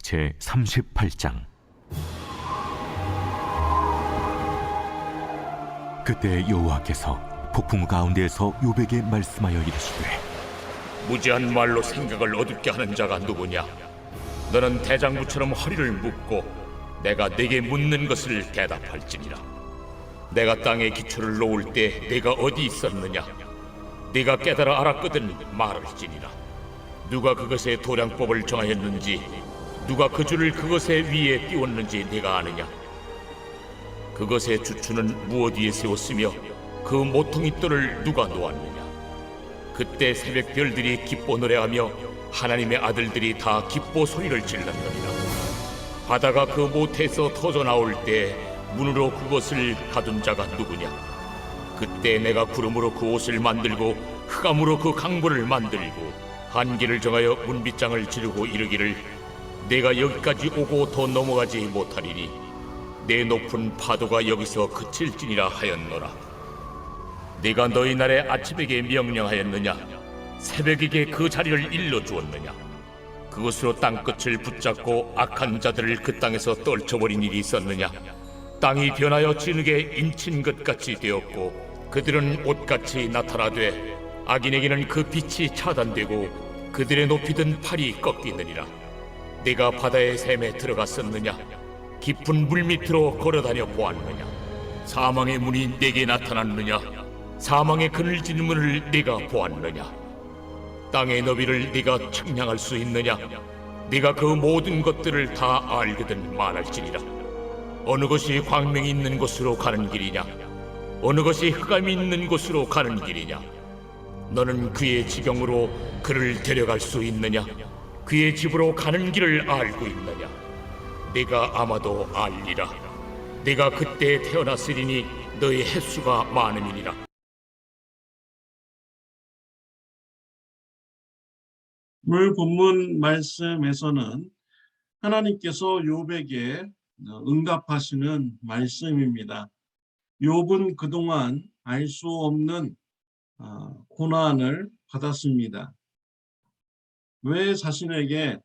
제38장. 그때 여호와께서 폭풍 가운데에서 욥에게 말씀하여 이르시되, 무지한 말로 생각을 어둡게 하는 자가 누구냐? 너는 대장부처럼 허리를 묶고 내가 네게 묻는 것을 대답할지니라. 내가 땅에 기초를 놓을 때 네가 어디 있었느냐? 네가 깨달아 알았거든 말할지니라. 누가 그것의 도량법을 정하였는지, 누가 그 줄을 그것의 위에 띄웠는지 네가 아느냐? 그것의 주추는 무엇 위에 세웠으며 그 모퉁이 돌을 누가 놓았느냐? 그때 새벽 별들이 기뻐 노래하며 하나님의 아들들이 다 기뻐 소리를 질렀느니라. 바다가 그 모태에서 터져 나올 때 문으로 그것을 가둔 자가 누구냐? 그때 내가 구름으로 그 옷을 만들고 흑암으로 그 강보를 만들고 한계를 정하여 문빗장을 지르고 이르기를, 내가 여기까지 오고 더 넘어가지 못하리니 내 높은 파도가 여기서 그칠지니라 하였노라. 네가 너희 날에 아침에게 명령하였느냐? 새벽에게 그 자리를 일러주었느냐? 그것으로 땅끝을 붙잡고 악한 자들을 그 땅에서 떨쳐버린 일이 있었느냐? 땅이 변하여 진흙에 인친 것 같이 되었고 그들은 옷같이 나타나되 악인에게는 그 빛이 차단되고 그들의 높이 든 팔이 꺾이느니라. 네가 바다의 샘에 들어갔었느냐? 깊은 물 밑으로 걸어다녀 보았느냐? 사망의 문이 네게 나타났느냐? 사망의 그늘진 문을 네가 보았느냐? 땅의 너비를 네가 측량할 수 있느냐? 네가 그 모든 것들을 다 알거든 말할지니라. 어느 것이 광명이 있는 곳으로 가는 길이냐? 어느 것이 흑암이 있는 곳으로 가는 길이냐? 너는 그의 지경으로 그를 데려갈 수 있느냐? 그의 집으로 가는 길을 알고 있느냐? 네가 아마도 알리라. 네가 그때 태어났으리니 너의 횟수가 많음이니라. 오늘 본문 말씀에서는 하나님께서 욥에게 응답하시는 말씀입니다. 욥은 그동안 알 수 없는 고난을 받았습니다. 왜 자신에게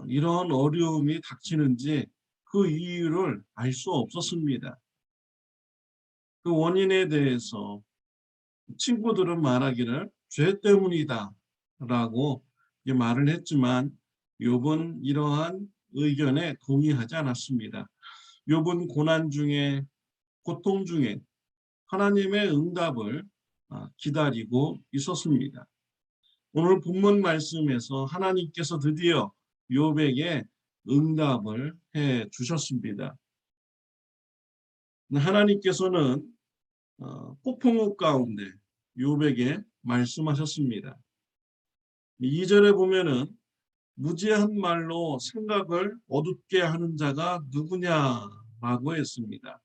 이런 어려움이 닥치는지 그 이유를 알 수 없었습니다. 그 원인에 대해서 친구들은 말하기를 죄 때문이다 라고 말을 했지만 욥은 이러한 의견에 동의하지 않았습니다. 욥은 고난 중에, 고통 중에 하나님의 응답을 기다리고 있었습니다. 오늘 본문 말씀에서 하나님께서 드디어 욥에게 응답을 해 주셨습니다. 하나님께서는 폭풍우 가운데 욥에게 말씀하셨습니다. 2절에 보면은 무지한 말로 생각을 어둡게 하는 자가 누구냐라고 했습니다.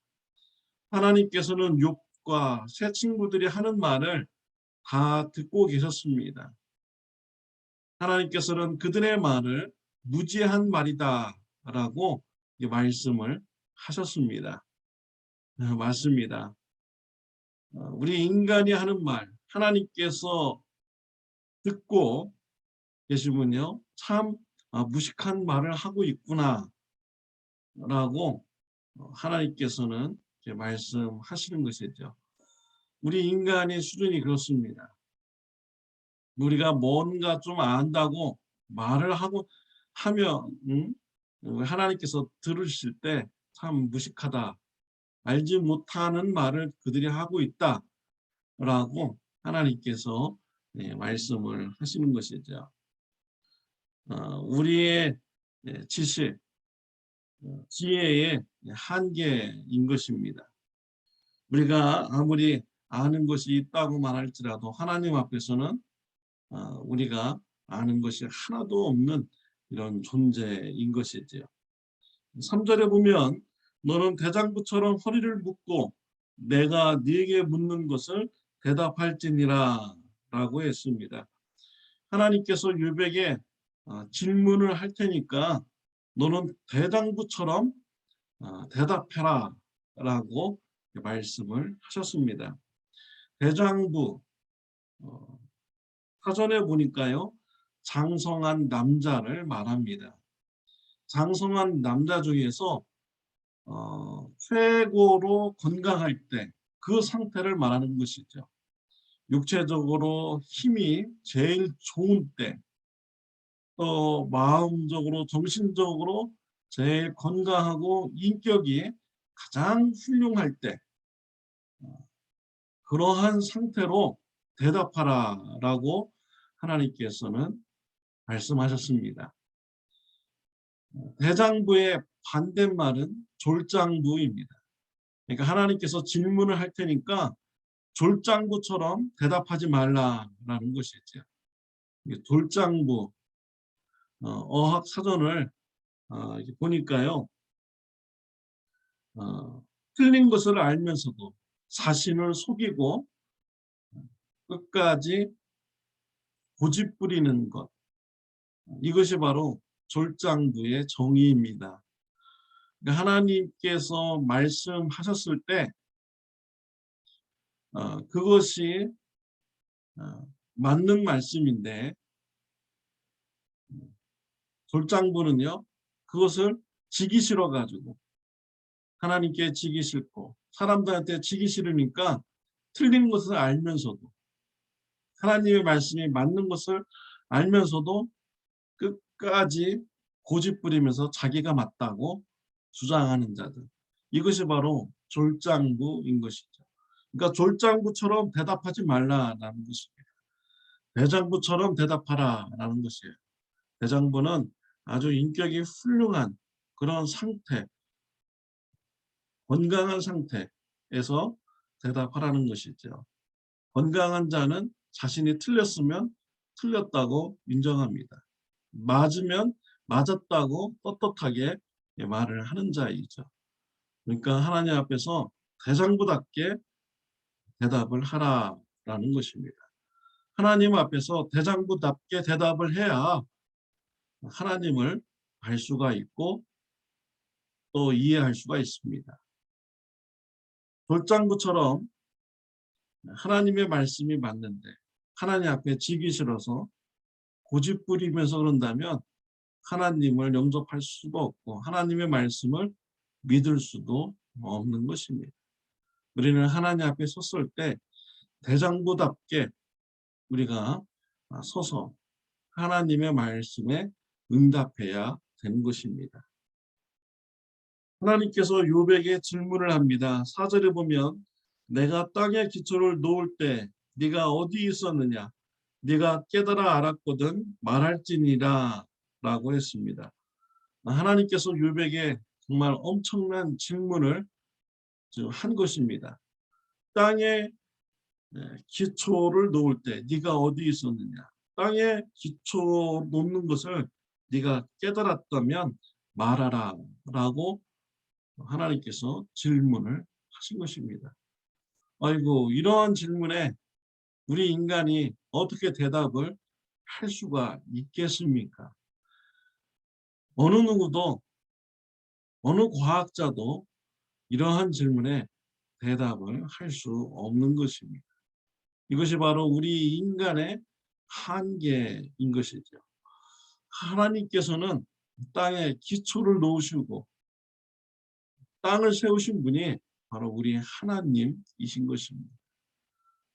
하나님께서는 욥과 새 친구들이 하는 말을 다 듣고 계셨습니다. 하나님께서는 그들의 말을 무지한 말이다라고 말씀을 하셨습니다. 맞습니다. 우리 인간이 하는 말, 하나님께서 듣고 계시면요, 참 무식한 말을 하고 있구나 라고 하나님께서는 말씀하시는 것이죠. 우리 인간의 수준이 그렇습니다. 우리가 뭔가 좀 안다고 말을 하면 하나님께서 들으실 때 참 무식하다, 알지 못하는 말을 그들이 하고 있다 라고 하나님께서 말씀을 하시는 것이죠. 우리의 지식, 지혜의 한계인 것입니다. 우리가 아무리 아는 것이 있다고 말할지라도 하나님 앞에서는 우리가 아는 것이 하나도 없는 이런 존재인 것이지요. 3절에 보면 너는 대장부처럼 허리를 묶고 내가 네게 묻는 것을 대답할지니라 라고 했습니다. 하나님께서 욥에게 질문을 할 테니까 너는 대장부처럼 대답해라 라고 말씀을 하셨습니다. 대장부, 사전에 보니까요, 장성한 남자를 말합니다. 장성한 남자 중에서 최고로 건강할 때 그 상태를 말하는 것이죠. 육체적으로 힘이 제일 좋은 때, 또 마음적으로 정신적으로 제일 건강하고 인격이 가장 훌륭할 때, 그러한 상태로 대답하라라고 하나님께서는 말씀하셨습니다. 대장부의 반대말은 졸장부입니다. 그러니까 하나님께서 질문을 할 테니까 졸장부처럼 대답하지 말라라는 것이죠. 졸장부 어학 사전을 보니까요, 틀린 것을 알면서도 자신을 속이고 끝까지 고집 부리는 것, 이것이 바로 졸장부의 정의입니다. 그러니까 하나님께서 말씀하셨을 때 그것이 맞는 말씀인데, 졸장부는요 그것을 지기 싫어 가지고, 하나님께 지기 싫고 사람들한테 지기 싫으니까 틀린 것을 알면서도, 하나님의 말씀이 맞는 것을 알면서도 끝까지 고집 부리면서 자기가 맞다고 주장하는 자들, 이것이 바로 졸장부인 것이죠. 그러니까 졸장부처럼 대답하지 말라라는 것입니다. 대장부처럼 대답하라라는 것이에요. 대장부는 아주 인격이 훌륭한 그런 상태, 건강한 상태에서 대답하라는 것이죠. 건강한 자는 자신이 틀렸으면 틀렸다고 인정합니다. 맞으면 맞았다고 떳떳하게 말을 하는 자이죠. 그러니까 하나님 앞에서 대장부답게 대답을 하라라는 것입니다. 하나님 앞에서 대장부답게 대답을 해야 하나님을 알 수가 있고 또 이해할 수가 있습니다. 졸장부처럼 하나님의 말씀이 맞는데 하나님 앞에 지기 싫어서 고집 부리면서 그런다면 하나님을 영접할 수도 없고 하나님의 말씀을 믿을 수도 없는 것입니다. 우리는 하나님 앞에 섰을 때 대장부답게 우리가 서서 하나님의 말씀에 응답해야 되는 것입니다. 하나님께서 욥에게 질문을 합니다. 4절에 보면 내가 땅에 기초를 놓을 때 네가 어디 있었느냐? 네가 깨달아 알았거든 말할지니라 라고 했습니다. 하나님께서 욥에게 정말 엄청난 질문을 한 것입니다. 땅에 기초를 놓을 때 네가 어디 있었느냐? 땅에 기초 놓는 것을 네가 깨달았다면 말하라 라고 하나님께서 질문을 하신 것입니다. 아이고, 이러한 질문에 우리 인간이 어떻게 대답을 할 수가 있겠습니까? 어느 누구도, 어느 과학자도 이러한 질문에 대답을 할 수 없는 것입니다. 이것이 바로 우리 인간의 한계인 것이죠. 하나님께서는 땅에 기초를 놓으시고 땅을 세우신 분이 바로 우리 하나님이신 것입니다.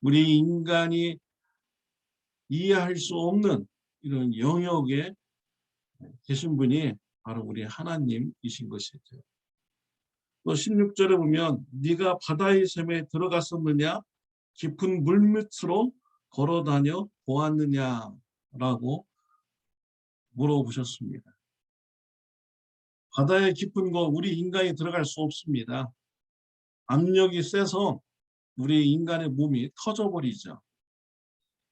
우리 인간이 이해할 수 없는 이런 영역에 계신 분이 바로 우리 하나님이신 것이죠. 또 16절에 보면 네가 바다의 샘에 들어갔었느냐? 깊은 물밑으로 걸어다녀 보았느냐라고 물어보셨습니다. 바다의 깊은 곳 우리 인간이 들어갈 수 없습니다. 압력이 세서 우리 인간의 몸이 터져버리죠.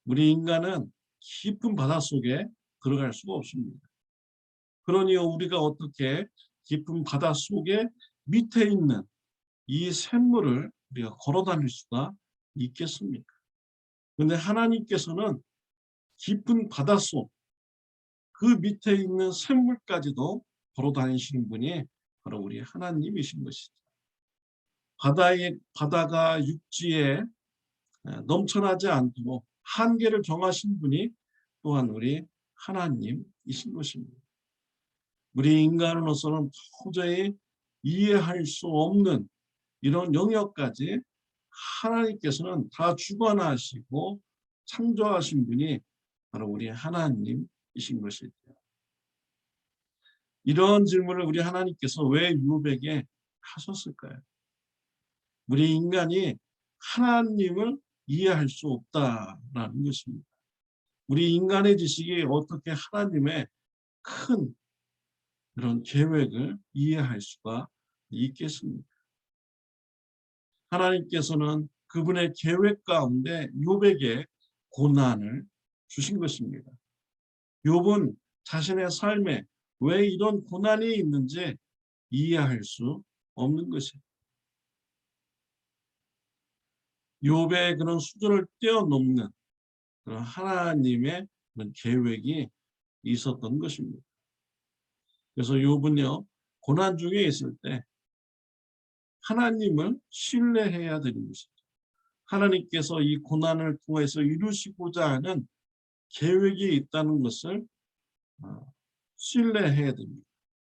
우리 인간은 깊은 바닷속에 들어갈 수가 없습니다. 그러니 우리가 어떻게 깊은 바닷속에 밑에 있는 이 샘물을 우리가 걸어다닐 수가 있겠습니까? 그런데 하나님께서는 깊은 바닷속 그 밑에 있는 샘물까지도 걸어다니시는 분이 바로 우리 하나님이신 것이죠. 바다가 육지에 넘쳐나지 않도록 한계를 정하신 분이 또한 우리 하나님이신 것입니다. 우리 인간으로서는 도저히 이해할 수 없는 이런 영역까지 하나님께서는 다 주관하시고 창조하신 분이 바로 우리 하나님이신 것이죠. 이런 질문을 우리 하나님께서 왜 욥에게 하셨을까요? 우리 인간이 하나님을 이해할 수 없다라는 것입니다. 우리 인간의 지식이 어떻게 하나님의 큰 그런 계획을 이해할 수가 있겠습니까? 하나님께서는 그분의 계획 가운데 욥에게 고난을 주신 것입니다. 욥은 자신의 삶에 왜 이런 고난이 있는지 이해할 수 없는 것입니다. 욥의 그런 수준을 뛰어넘는 그런 하나님의 그런 계획이 있었던 것입니다. 그래서 욥은요, 고난 중에 있을 때 하나님을 신뢰해야 되는 것이죠. 하나님께서 이 고난을 통해서 이루시고자 하는 계획이 있다는 것을 신뢰해야 됩니다.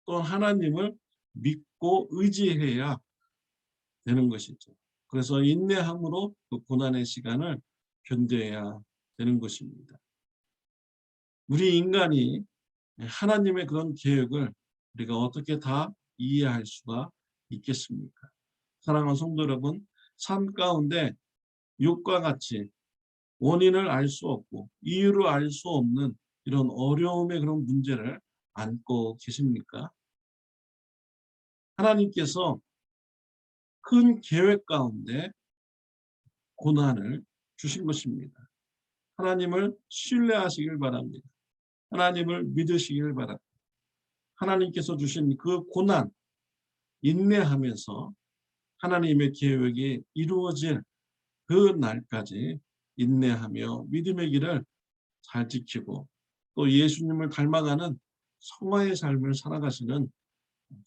또 하나님을 믿고 의지해야 되는 것이죠. 그래서 인내함으로 그 고난의 시간을 견뎌야 되는 것입니다. 우리 인간이 하나님의 그런 계획을 우리가 어떻게 다 이해할 수가 있겠습니까? 사랑하는 성도 여러분, 삶 가운데 욥과 같이 원인을 알 수 없고 이유를 알 수 없는 이런 어려움의 그런 문제를 안고 계십니까? 하나님께서 큰 계획 가운데 고난을 주신 것입니다. 하나님을 신뢰하시길 바랍니다. 하나님을 믿으시길 바랍니다. 하나님께서 주신 그 고난, 인내하면서 하나님의 계획이 이루어질 그 날까지 인내하며 믿음의 길을 잘 지키고 또 예수님을 닮아가는 성화의 삶을 살아가시는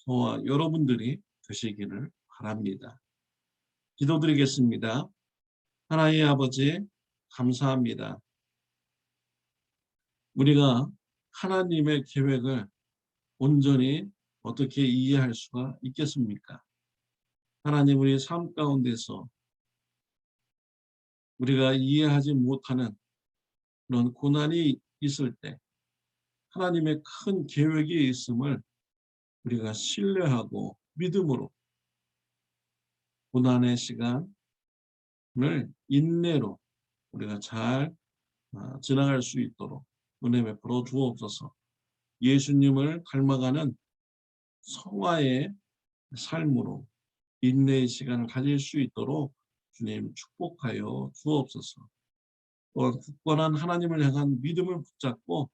저와 여러분들이 되시기를 바랍니다. 기도드리겠습니다. 하나님 아버지, 감사합니다. 우리가 하나님의 계획을 온전히 어떻게 이해할 수가 있겠습니까? 하나님, 우리 삶 가운데서 우리가 이해하지 못하는 그런 고난이 있을 때 하나님의 큰 계획이 있음을 우리가 신뢰하고 믿음으로 고난의 시간을 인내로 우리가 잘 지나갈 수 있도록 은혜 베풀어 주옵소서. 예수님을 닮아가는 성화의 삶으로 인내의 시간을 가질 수 있도록 주님 축복하여 주옵소서. 또한 굳건한 하나님을 향한 믿음을 붙잡고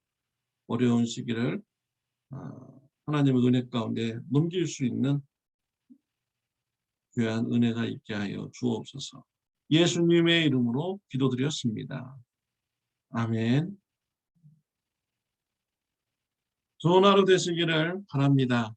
어려운 시기를 하나님의 은혜 가운데 넘길 수 있는 귀한 은혜가 있게 하여 주옵소서. 예수님의 이름으로 기도드렸습니다. 아멘. 좋은 하루 되시기를 바랍니다.